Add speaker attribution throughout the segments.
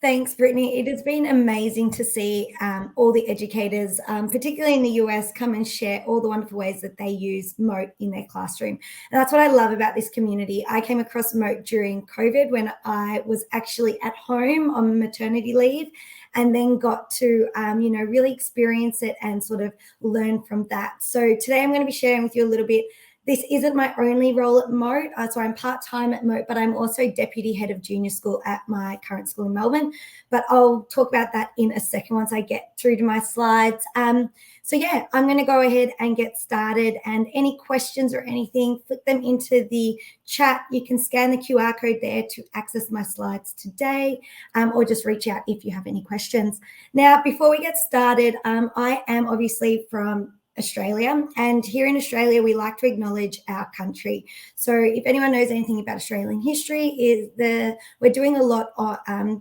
Speaker 1: Thanks, Brittany. It has been amazing to see all the educators, particularly in the US, come and share all the wonderful ways that they use Mote in their classroom. And that's what I love about this community. I came across Mote during COVID when I was actually at home on maternity leave, and then got to, really experience it and sort of learn from that. So today I'm going to be sharing with you a little bit. This isn't my only role at Mote, so I'm part-time at Mote, but I'm also Deputy Head of Junior School at my current school in Melbourne. But I'll talk about that in a second once I get through to my slides. I'm going to go ahead and get started, and any questions or anything, flick them into the chat. You can scan the QR code there to access my slides today, or just reach out if you have any questions. Now, before we get started, I am obviously from Australia, and here in Australia we like to acknowledge our country. So if anyone knows anything about Australian history, we're doing a lot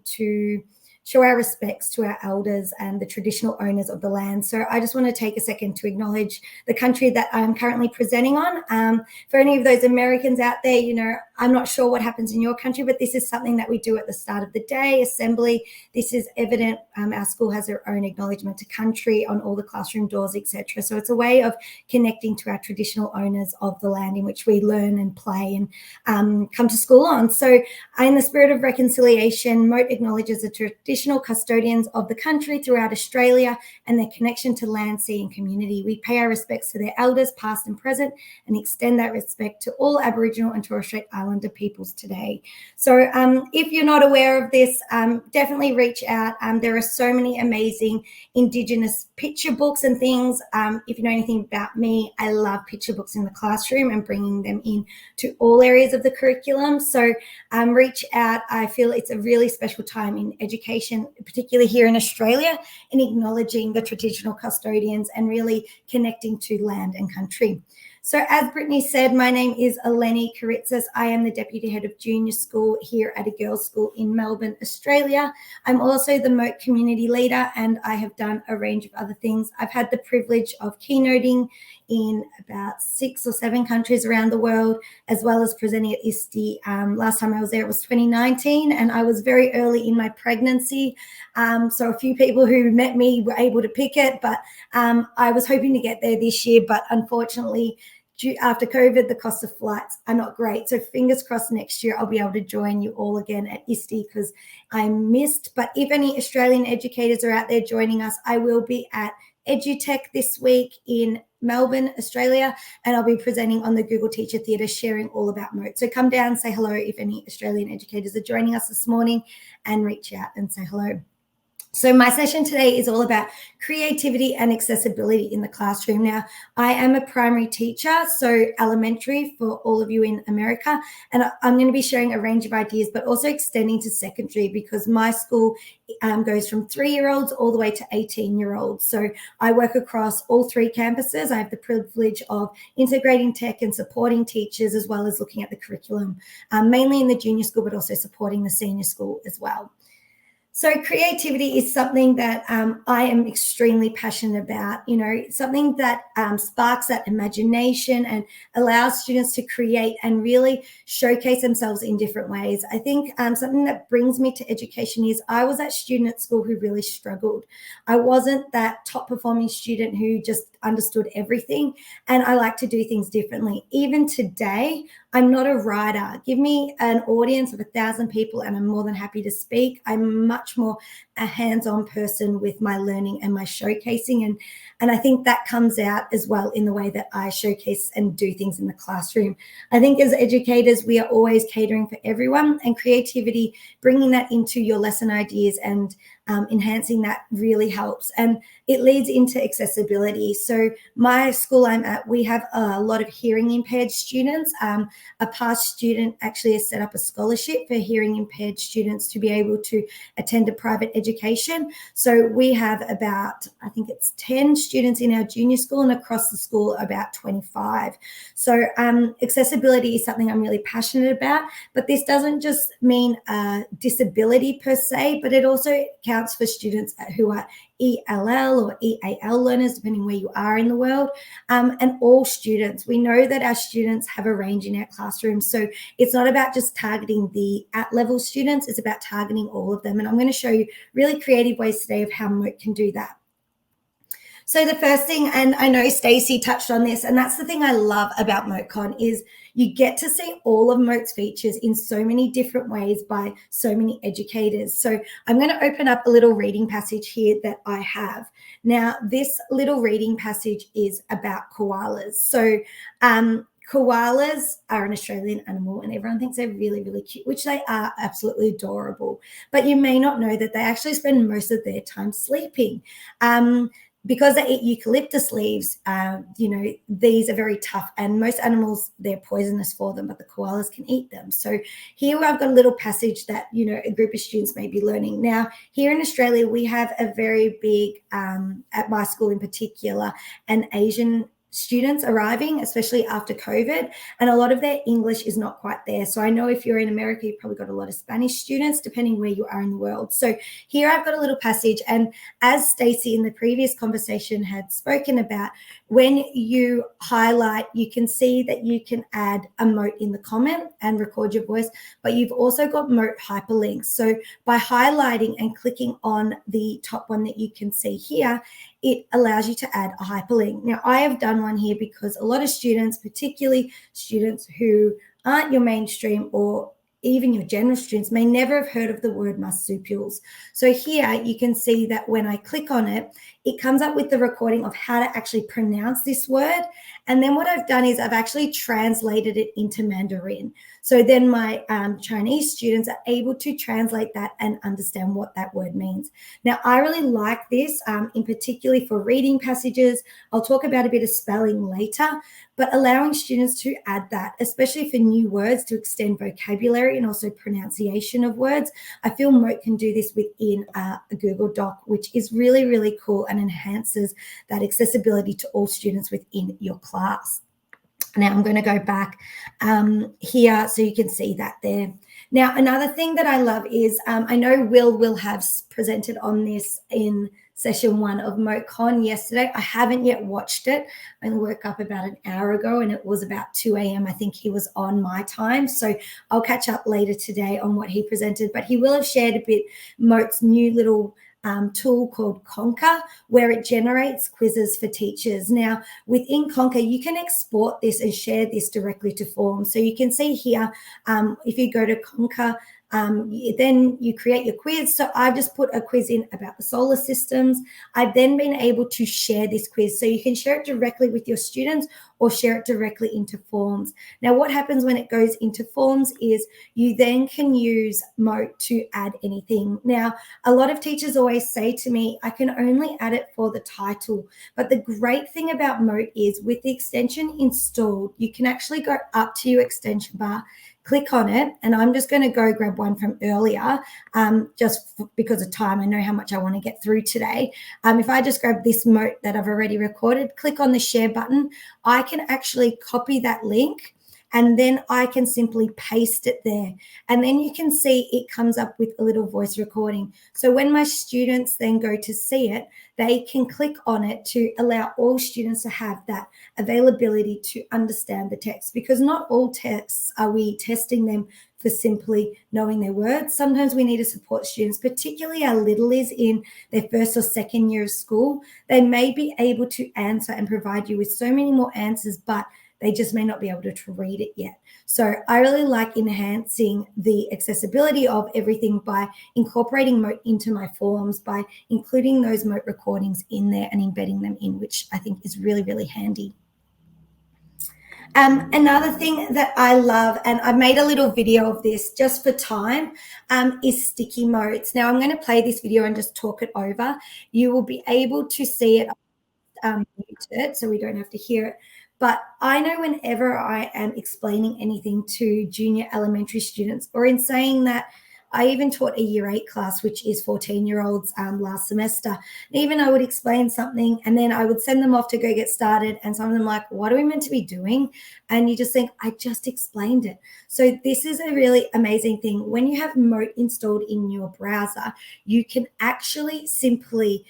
Speaker 1: to show our respects to our elders and the traditional owners of the land. So I just want to take a second to acknowledge the country that I'm currently presenting on. For any of those Americans out there, I'm not sure what happens in your country, but this is something that we do at the start of the day, assembly. This is evident. Our school has their own acknowledgement to country on all the classroom doors, etc. So it's a way of connecting to our traditional owners of the land in which we learn and play and come to school on. So in the spirit of reconciliation, Mote acknowledges the traditional custodians of the country throughout Australia and their connection to land, sea and community. We pay our respects to their elders, past and present, and extend that respect to all Aboriginal and Torres Strait Islander peoples today. So if you're not aware of this, definitely reach out. There are so many amazing Indigenous picture books and things. If you know anything about me, I love picture books in the classroom and bringing them in to all areas of the curriculum. So reach out. I feel it's a really special time in education, particularly here in Australia, in acknowledging the traditional custodians and really connecting to land and country. So as Brittany said, my name is Eleni Kyritsis. I am the Deputy Head of Junior School here at a girls' school in Melbourne, Australia. I'm also the Mote Community Leader, and I have done a range of other things. I've had the privilege of keynoting in about 6 or 7 countries around the world, as well as presenting at ISTE. Last time I was there, it was 2019, and I was very early in my pregnancy. So a few people who met me were able to pick it, but I was hoping to get there this year, but unfortunately, after COVID, the cost of flights are not great. So fingers crossed next year I'll be able to join you all again at ISTE because I missed. But if any Australian educators are out there joining us, I will be at EduTech this week in Melbourne, Australia, and I'll be presenting on the Google Teacher Theatre, sharing all about Mote. So come down, say hello if any Australian educators are joining us this morning, and reach out and say hello. So my session today is all about creativity and accessibility in the classroom. Now, I am a primary teacher, so elementary for all of you in America, and I'm going to be sharing a range of ideas, but also extending to secondary because my school goes from 3-year-olds all the way to 18-year-olds. So I work across all 3 campuses. I have the privilege of integrating tech and supporting teachers as well as looking at the curriculum, mainly in the junior school, but also supporting the senior school as well. So creativity is something that I am extremely passionate about, something that sparks that imagination and allows students to create and really showcase themselves in different ways. I think something that brings me to education is I was that student at school who really struggled. I wasn't that top performing student who just understood everything, and I like to do things differently. Even today, I'm not a writer. Give me an audience of 1,000 people and I'm more than happy to speak. I'm much more a hands-on person with my learning and my showcasing. And I think that comes out as well in the way that I showcase and do things in the classroom. I think as educators, we are always catering for everyone, and creativity, bringing that into your lesson ideas and enhancing that really helps. And it leads into accessibility. So my school I'm at, we have a lot of hearing impaired students. A past student actually has set up a scholarship for hearing impaired students to be able to attend a private education. So we have about, I think it's 10 students in our junior school, and across the school about 25. So accessibility is something I'm really passionate about, but this doesn't just mean disability per se, but it also counts for students who are ELL or EAL learners, depending where you are in the world, and all students. We know that our students have a range in our classrooms. So it's not about just targeting the at-level students, it's about targeting all of them. And I'm going to show you really creative ways today of how Mote can do that. So the first thing, and I know Stacey touched on this, and that's the thing I love about MoteCon, is you get to see all of Mote's features in so many different ways by so many educators. So I'm going to open up a little reading passage here that I have. Now, this little reading passage is about koalas. So koalas are an Australian animal and everyone thinks they're really, really cute, which they are, absolutely adorable. But you may not know that they actually spend most of their time sleeping. Because they eat eucalyptus leaves, these are very tough, and most animals, they're poisonous for them, but the koalas can eat them. So here I've got a little passage that, a group of students may be learning. Now, here in Australia, we have a very big, at my school in particular, an Asian students arriving, especially after COVID, and a lot of their English is not quite there. So I know if you're in America, you've probably got a lot of Spanish students, depending where you are in the world. So here I've got a little passage, and as Stacey in the previous conversation had spoken about, when you highlight, you can see that you can add a Mote in the comment and record your voice, but you've also got Mote hyperlinks. So by highlighting and clicking on the top one that you can see here, it allows you to add a hyperlink. Now, I have done one here because a lot of students, particularly students who aren't your mainstream or even your general students, may never have heard of the word marsupials. So here you can see that when I click on it, it comes up with the recording of how to actually pronounce this word. And then what I've done is I've actually translated it into Mandarin. So then my Chinese students are able to translate that and understand what that word means. Now, I really like this, in particularly for reading passages. I'll talk about a bit of spelling later, but allowing students to add that, especially for new words, to extend vocabulary and also pronunciation of words. I feel Mote can do this within a Google Doc, which is really, really cool and enhances that accessibility to all students within your class. Now I'm going to go back here so you can see that there. Now, another thing that I love is, I know Will have presented on this in session 1 of MoteCon yesterday. I haven't yet watched it. I woke up about an hour ago and it was about 2 a.m. I think he was on my time. So I'll catch up later today on what he presented, but he will have shared a bit Mote's new little tool called Conquer, where it generates quizzes for teachers. Now, within Conquer, you can export this and share this directly to forms. So you can see here, if you go to Conquer, then you create your quiz. So I've just put a quiz in about the solar systems. I've then been able to share this quiz. So you can share it directly with your students or share it directly into forms. Now, what happens when it goes into forms is you then can use Mote to add anything. Now, a lot of teachers always say to me, I can only add it for the title. But the great thing about Mote is with the extension installed, you can actually go up to your extension bar, click on it, and I'm just going to go grab one from earlier, just because of time. I know how much I want to get through today. If I just grab this Mote that I've already recorded, click on the share button, I can actually copy that link, and then I can simply paste it there. And then you can see it comes up with a little voice recording. So when my students then go to see it, they can click on it to allow all students to have that availability to understand the text, because not all texts are we testing them for simply knowing their words. Sometimes we need to support students, particularly our littlies in their first or second year of school. They may be able to answer and provide you with so many more answers, but they just may not be able to read it yet. So I really like enhancing the accessibility of everything by incorporating Mote into my forms, by including those Mote recordings in there and embedding them in, which I think is really, really handy. Another thing that I love, and I made a little video of this just for time, is sticky Motes. Now I'm going to play this video and just talk it over. You will be able to see it, mute it so we don't have to hear it. But I know whenever I am explaining anything to junior elementary students, or in saying that I even taught a year 8 class, which is 14-year-olds last semester. And even I would explain something and then I would send them off to go get started. And some of them like, what are we meant to be doing? And you just think, I just explained it. So this is a really amazing thing. When you have Mote installed in your browser, you can actually simply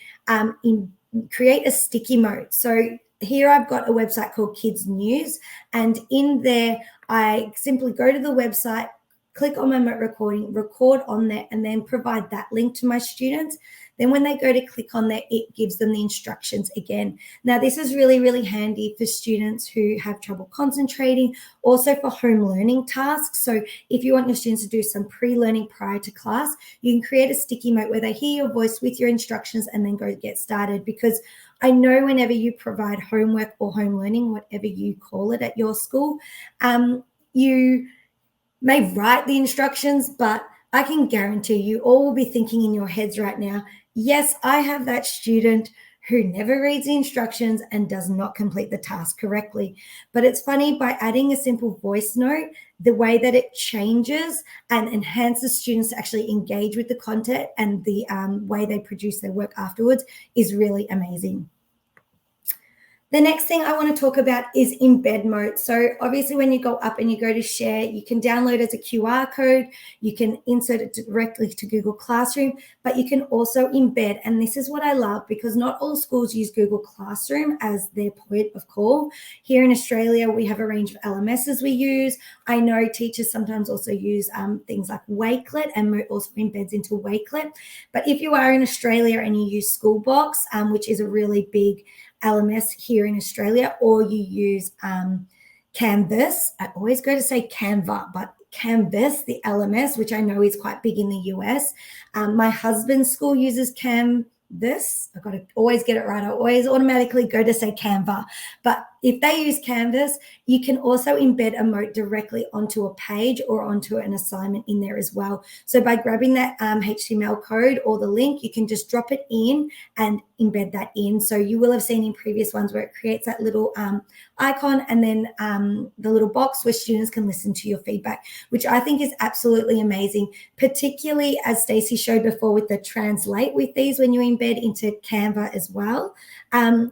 Speaker 1: create a sticky Mote. So here I've got a website called Kids News, and in there I simply go to the website, click on my Mote recording, record on there, and then provide that link to my students. Then when they go to click on there, it gives them the instructions again. Now, this is really, really handy for students who have trouble concentrating, also for home learning tasks. So if you want your students to do some pre-learning prior to class, you can create a sticky Mote where they hear your voice with your instructions and then go get started. Because I know whenever you provide homework or home learning, whatever you call it at your school, you may write the instructions, but I can guarantee you all will be thinking in your heads right now, yes, I have that student who never reads the instructions and does not complete the task correctly. But it's funny, by adding a simple voice note, the way that it changes and enhances students to actually engage with the content and the way they produce their work afterwards is really amazing. The next thing I want to talk about is embed Mote. So obviously when you go up and you go to share, you can download as a QR code, you can insert it directly to Google Classroom, but you can also embed. And this is what I love, because not all schools use Google Classroom as their point of call. Here in Australia, we have a range of LMSs we use. I know teachers sometimes also use things like Wakelet, and Mote also embeds into Wakelet. But if you are in Australia and you use Schoolbox, which is a really big LMS here in Australia, or you use Canvas. I always go to say Canva, but Canvas, the LMS, which I know is quite big in the US. My husband's school uses Canvas. I've got to always get it right. I always automatically go to say Canva. But if they use Canvas, you can also embed a Mote directly onto a page or onto an assignment in there as well. So by grabbing that HTML code or the link, you can just drop it in and embed that in. So you will have seen in previous ones where it creates that little icon and then the little box where students can listen to your feedback, which I think is absolutely amazing, particularly as Stacey showed before with the translate with these. When you embed into Canva as well,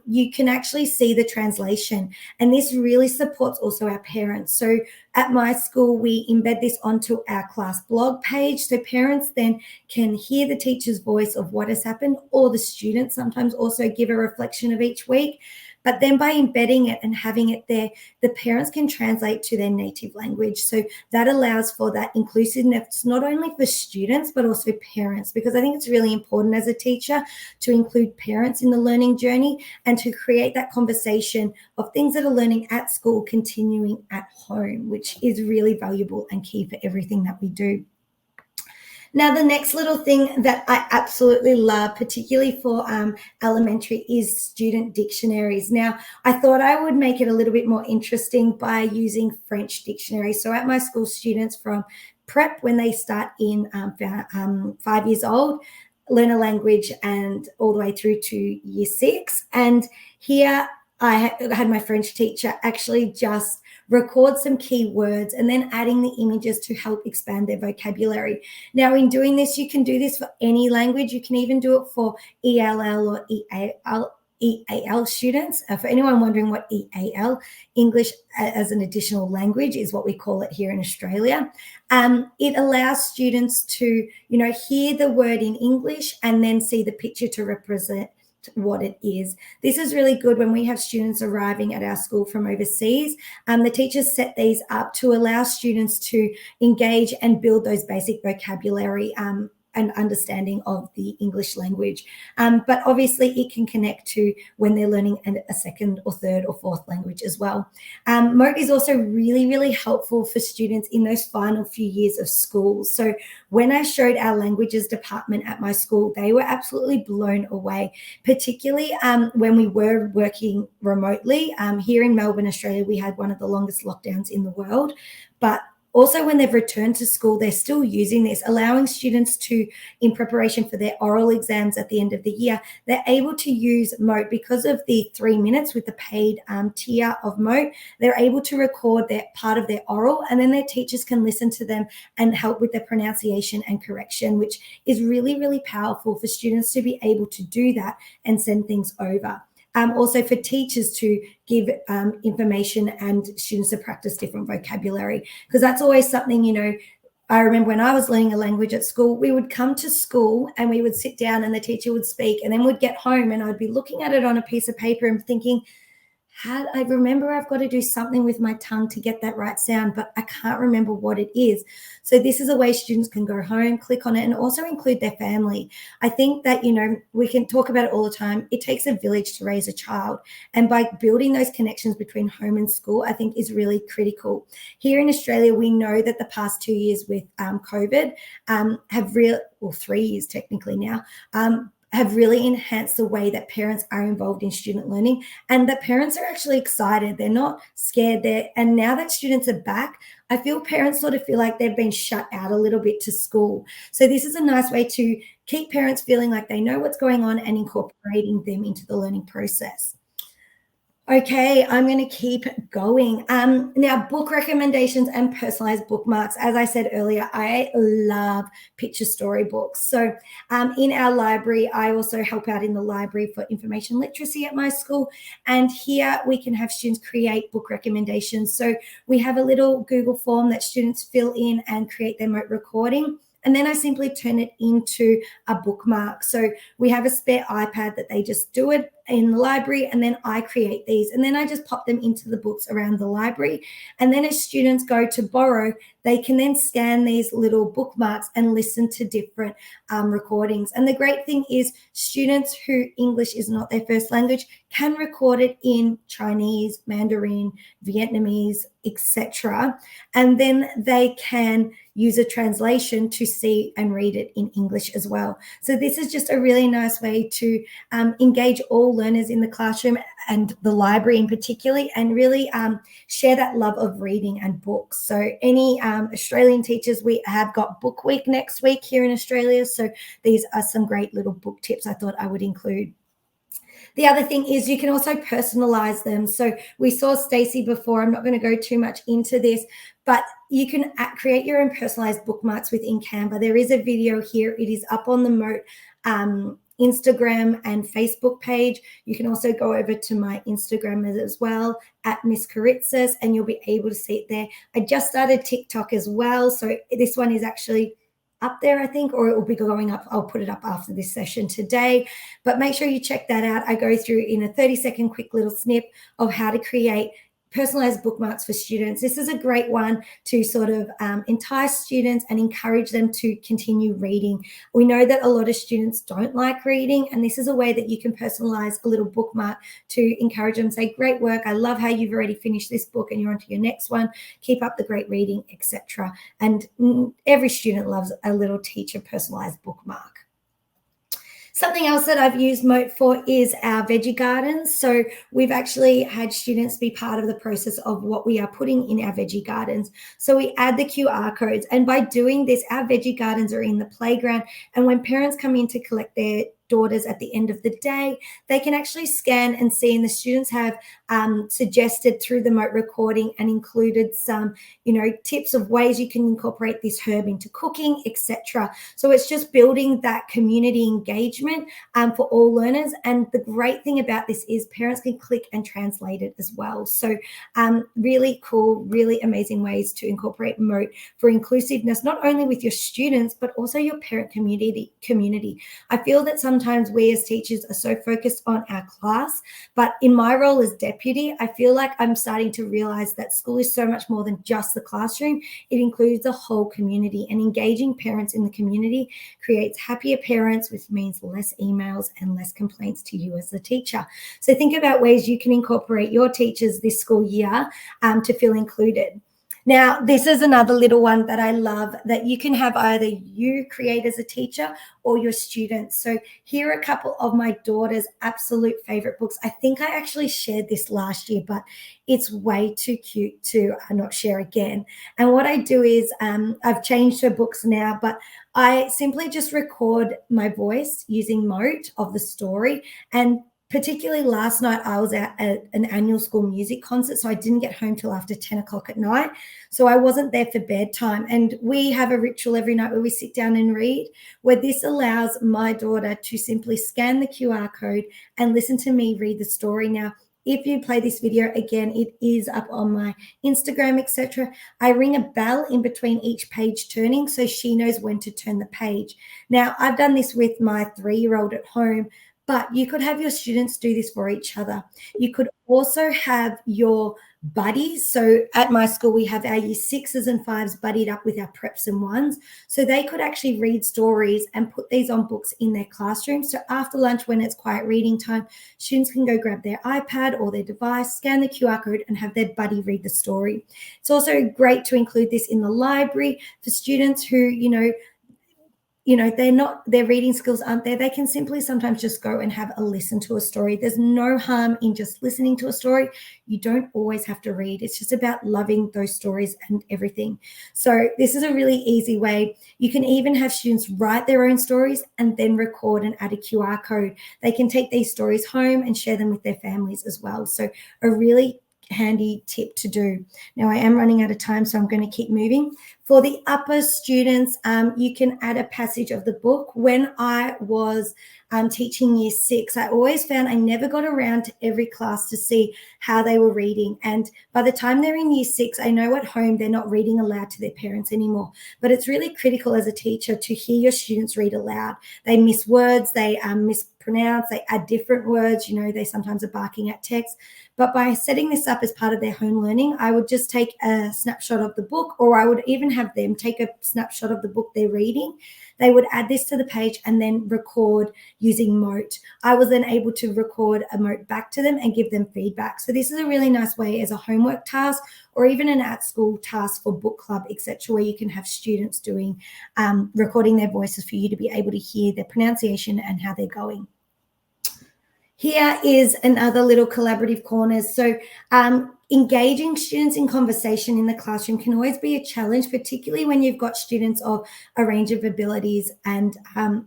Speaker 1: you can actually see the translation. And this really supports also our parents. So at my school, we embed this onto our class blog page. So parents then can hear the teacher's voice of what has happened, or the students sometimes also give a reflection of each week. But then by embedding it and having it there, the parents can translate to their native language. So that allows for that inclusiveness, not only for students, but also parents, because I think it's really important as a teacher to include parents in the learning journey and to create that conversation of things that are learning at school continuing at home, which is really valuable and key for everything that we do. Now, the next little thing that I absolutely love, particularly for elementary, is student dictionaries. Now, I thought I would make it a little bit more interesting by using French dictionaries. So at my school, students from prep, when they start in 5 years old, learn a language and all the way through to year 6. And here I had my French teacher actually just record some key words and then adding the images to help expand their vocabulary. Now, in doing this, you can do this for any language. You can even do it for ELL or EAL students. For anyone wondering what EAL, English as an additional language, is what we call it here in Australia. It allows students to, hear the word in English and then see the picture to represent what it is. This is really good when we have students arriving at our school from overseas. The teachers set these up to allow students to engage and build those basic vocabulary and understanding of the English language. But obviously it can connect to when they're learning a second or third or fourth language as well. Mote is also really, really helpful for students in those final few years of school. So when I showed our languages department at my school, they were absolutely blown away, particularly when we were working remotely. Here in Melbourne, Australia, we had one of the longest lockdowns in the world, but Also, when they've returned to school, they're still using this, allowing students to, in preparation for their oral exams at the end of the year, they're able to use Mote because of the 3 minutes with the paid tier of Mote. They're able to record their part of their oral, and then their teachers can listen to them and help with their pronunciation and correction, which is really, really powerful for students to be able to do that and send things over. Also for teachers to give information and students to practice different vocabulary, because that's always something, I remember when I was learning a language at school, we would come to school and we would sit down and the teacher would speak, and then we'd get home and I'd be looking at it on a piece of paper and thinking, I remember I've got to do something with my tongue to get that right sound, but I can't remember what it is. So this is a way students can go home, click on it, and also include their family. I think that, we can talk about it all the time. It takes a village to raise a child. And by building those connections between home and school, I think is really critical. Here in Australia, we know that the past 2 years with COVID have 3 years technically now, have really enhanced the way that parents are involved in student learning, and that parents are actually excited. They're not scared there. And now that students are back, I feel parents sort of feel like they've been shut out a little bit to school. So this is a nice way to keep parents feeling like they know what's going on and incorporating them into the learning process. Okay, I'm going to keep going. Now, book recommendations and personalized bookmarks. As I said earlier, I love picture storybooks. So in our library, I also help out in the library for information literacy at my school. And here we can have students create book recommendations. So we have a little Google form that students fill in and create their Mote recording. And then I simply turn it into a bookmark. So we have a spare iPad that they just do it in the library, and then I create these, and then I just pop them into the books around the library. And then as students go to borrow, they can then scan these little bookmarks and listen to different recordings. And the great thing is students who English is not their first language can record it in Chinese, Mandarin, Vietnamese, etc. And then they can use a translation to see and read it in English as well. So this is just a really nice way to engage all learners in the classroom and the library in particular, and really share that love of reading and books. So any Australian teachers, we have got Book Week next week here in Australia. So these are some great little book tips I thought I would include. The other thing is you can also personalize them. So we saw Stacey before. I'm not going to go too much into this, but you can create your own personalized bookmarks within Canva. There is a video here. It is up on the Mote Instagram and Facebook page. You can also go over to my Instagram as well at Miss Kyritsis, and you'll be able to see it there. I just started TikTok as well. So this one is actually up there, I think, or it will be going up. I'll put it up after this session today, but make sure you check that out. I go through in a 30-second quick little snip of how to create personalized bookmarks for students. This is a great one to sort of entice students and encourage them to continue reading. We know that a lot of students don't like reading, and this is a way that you can personalize a little bookmark to encourage them, say, great work, I love how you've already finished this book and you're on to your next one, keep up the great reading, etc. And every student loves a little teacher personalized bookmark. Something else that I've used Mote for is our Veggie gardens. So we've actually had students be part of the process of what we are putting in our Veggie gardens. So we add the QR codes, and by doing this, our Veggie gardens are in the playground. And when parents come in to collect their daughters at the end of the day, they can actually scan and see, and the students have suggested through the Mote recording and included some, tips of ways you can incorporate this herb into cooking, etc. So it's just building that community engagement for all learners. And the great thing about this is parents can click and translate it as well. So really cool, really amazing ways to incorporate Mote for inclusiveness, not only with your students, but also your parent community. I feel that sometimes we as teachers are so focused on our class, but in my role as deputy, I feel like I'm starting to realize that school is so much more than just the classroom. It includes the whole community, and engaging parents in the community creates happier parents, which means less emails and less complaints to you as the teacher. So think about ways you can incorporate your teachers this school year to feel included. Now, this is another little one that I love that you can have either you create as a teacher or your students. So here are a couple of my daughter's absolute favorite books. I think I actually shared this last year, but it's way too cute to not share again. And what I do is I've changed her books now, but I simply just record my voice using Mote of the story. And particularly last night, I was at an annual school music concert, so I didn't get home till after 10 o'clock at night. So I wasn't there for bedtime. And we have a ritual every night where we sit down and read, where this allows my daughter to simply scan the QR code and listen to me read the story. Now, if you play this video again, it is up on my Instagram, etc. I ring a bell in between each page turning so she knows when to turn the page. Now, I've done this with my 3-year-old at home, but you could have your students do this for each other. You could also have your buddies. So at my school, we have our year 6s and 5s buddied up with our preps and 1s. So they could actually read stories and put these on books in their classroom. So after lunch, when it's quiet reading time, students can go grab their iPad or their device, scan the QR code and have their buddy read the story. It's also great to include this in the library for students who, their reading skills aren't there. They can simply sometimes just go and have a listen to a story. There's no harm in just listening to a story. You don't always have to read. It's just about loving those stories and everything. So this is a really easy way. You can even have students write their own stories and then record and add a QR code. They can take these stories home and share them with their families as well. So a really handy tip to do. Now I am running out of time, so I'm going to keep moving. For the upper students, you can add a passage of the book. When I was teaching year 6, I always found I never got around to every class to see how they were reading. And by the time they're in year 6, I know at home they're not reading aloud to their parents anymore. But it's really critical as a teacher to hear your students read aloud. They miss words, they mispronounce, they add different words, they sometimes are barking at text. But by setting this up as part of their home learning, I would just take a snapshot of the book, or I would even have them take a snapshot of the book they're reading. They would add this to the page and then record using Mote. I was then able to record a Mote back to them and give them feedback. So this is a really nice way as a homework task or even an at-school task for book club, etc., where you can have students doing recording their voices for you to be able to hear their pronunciation and how they're going. Here is another little collaborative corners. So engaging students in conversation in the classroom can always be a challenge, particularly when you've got students of a range of abilities and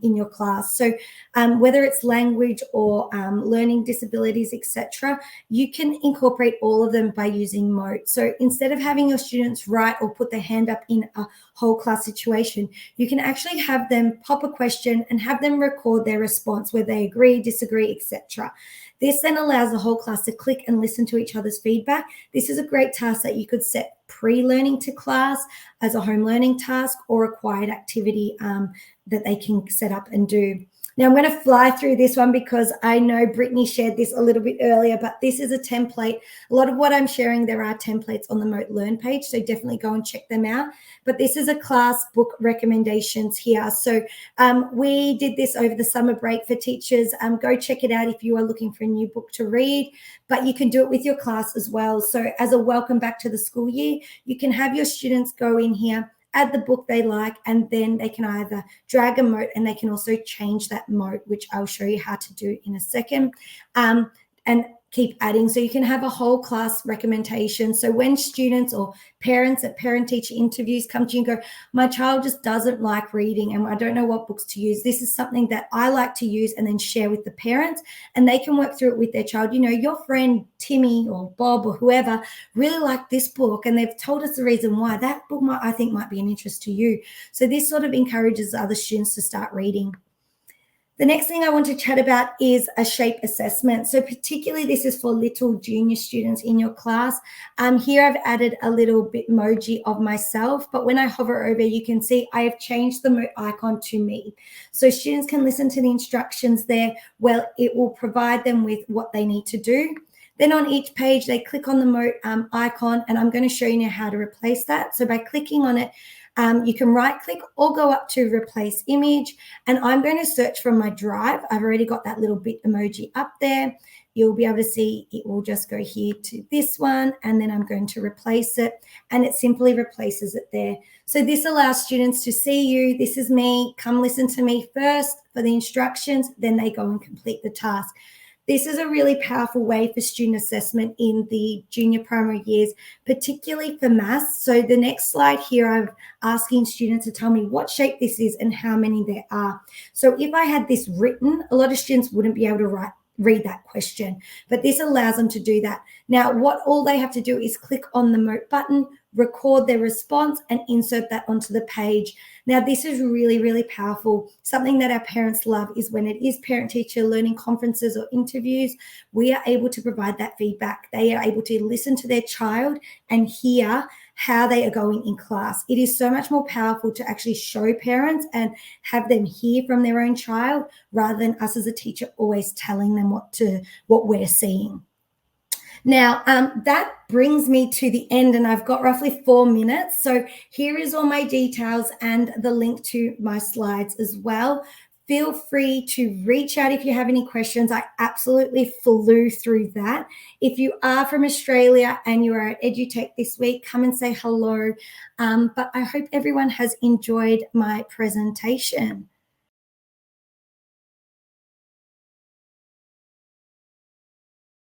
Speaker 1: in your class. So whether it's language or learning disabilities, etc., you can incorporate all of them by using Mote. So instead of having your students write or put their hand up in a whole class situation, you can actually have them pop a question and have them record their response, whether they agree, disagree, etc. This then allows the whole class to click and listen to each other's feedback. This is a great task that you could set pre-learning to class as a home learning task or a quiet activity that they can set up and do. Now, I'm going to fly through this one because I know Brittany shared this a little bit earlier, but this is a template. A lot of what I'm sharing, there are templates on the Mote Learn page, so definitely go and check them out. But this is a class book recommendations here. So we did this over the summer break for teachers. Go check it out if you are looking for a new book to read, but you can do it with your class as well. So as a welcome back to the school year, you can have your students go in here, add the book they like, and then they can either drag a Mote and they can also change that Mote, which I'll show you how to do in a second, and keep adding. So you can have a whole class recommendation. So when students or parents at parent-teacher interviews come to you and go, my child just doesn't like reading and I don't know what books to use, this is something that I like to use and then share with the parents, and they can work through it with their child. Your friend Timmy or Bob or whoever really liked this book and they've told us the reason why. That book I think might be an interest to you. So this sort of encourages other students to start reading. The next thing I want to chat about is a shape assessment. So particularly this is for little junior students in your class. Here I've added a little Bitmoji of myself, but when I hover over, you can see I have changed the Mote icon to me. So students can listen to the instructions there. Well, it will provide them with what they need to do. Then on each page, they click on the Mote icon, and I'm going to show you now how to replace that. So by clicking on it, you can right click or go up to replace image, and I'm going to search from my drive. I've already got that little bit emoji up there. you'll be able to see it will just go here to this one, and then I'm going to replace it, and it simply replaces it there. So this allows students to see you. This is me. Come listen to me first for the instructions, then they go and complete the task. This is a really powerful way for student assessment in the junior primary years, particularly for maths. So the next slide here, I'm asking students to tell me what shape this is and how many there are. So if I had this written, a lot of students wouldn't be able to read that question, but this allows them to do that. Now, what all they have to do is click on the Mote button, record their response, and insert that onto the page. Now, this is really, really powerful. Something that our parents love is when it is parent-teacher learning conferences or interviews, we are able to provide that feedback. They are able to listen to their child and hear how they are going in class. It is so much more powerful to actually show parents and have them hear from their own child rather than us as a teacher always telling them what we're seeing. Now, that brings me to the end, and I've got roughly 4 minutes. So here is all my details and the link to my slides as well. Feel free to reach out if you have any questions. I absolutely flew through that. If you are from Australia and you are at EduTech this week, come and say hello. But I hope everyone has enjoyed my presentation.